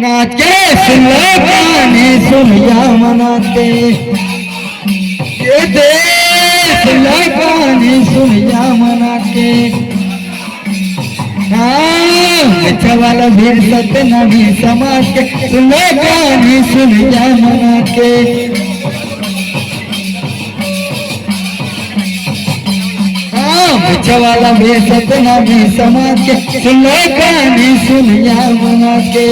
नाचे सुनो गाने सुनिया मनाते, ये देश गाने सुनिया मनाते। वाला भीड़ सतना भी समाज के सुनो गाने सुनिया मनाते। वाला भी सतना भी समाज के सुनो गाने सुनिया मनाते।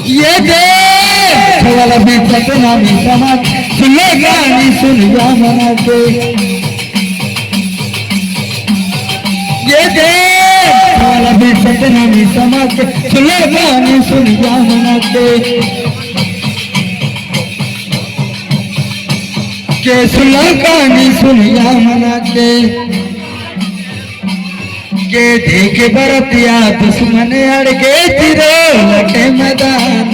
ये देश वाला भी सतना भी समाज सुनो गाने सुनिया मनाते। ये देश वाला भी सतना भी समाज के सुनो गाने सुनिया मनाते। के सुनो गाने सुनिया मनाते। के देखे बरतिया दुश्मन अड़के तिरो लटे मैदान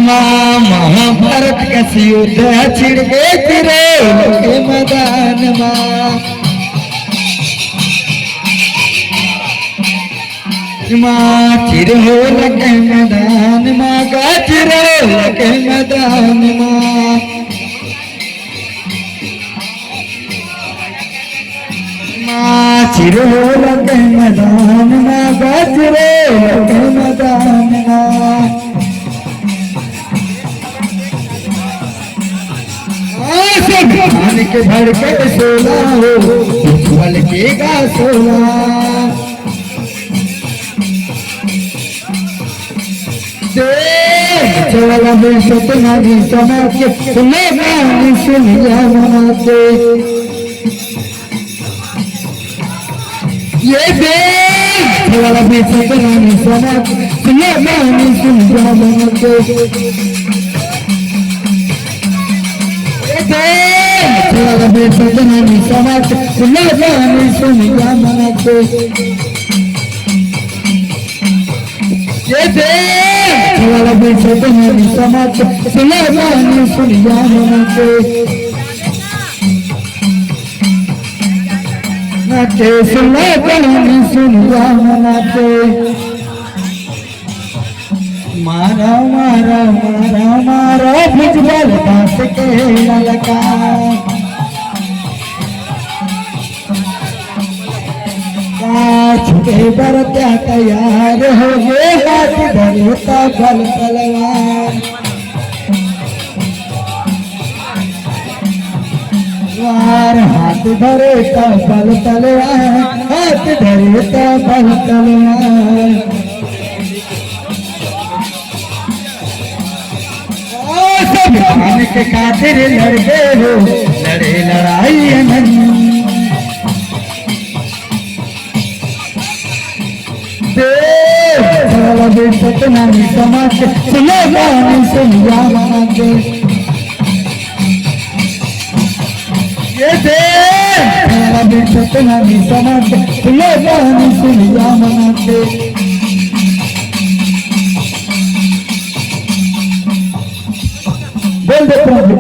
मां महाभारत का युद्ध छिड़ गए तिरो लटे मैदान मां चिर हो लगे मैदान मां का चिरो लगे मैदान मां चिर हो लगे मैदान मां का चिरो लगे मैदान भगवान के भड़के सोना हो बल के गा सोना। वाला भी सतना भी समाज के सुनो गाने सुनिया मनाते। ये देश वाला भी सतना भी समाज सुनो गाने सुनिया मनाते। ये देश वाला भी सतना भी समाज सुनो गाने सुनिया मनाते। ये देश वाला भी सतना भी समाज सुनो गाने सुनिया मनाते। नाचे सुनो गाने सुनिया मनाते। मारा मारा मारा मारा भुजबल दास के ललका छुटे बरत्या तैयार हो गए हाथ धरता बल तलवार हाथ धरता बल तलवार हाथ धरता बल तलवार। संविधान के खातिर लड़ते हो लड़े लड़ाई अनंत। वाला भी सतना भी समाज के सुनो गाने सुनिया मनाते। ये देश वाला भी सतना भी समाज के सुनो गाने सुनिया मनाते। बोल दे प्रभु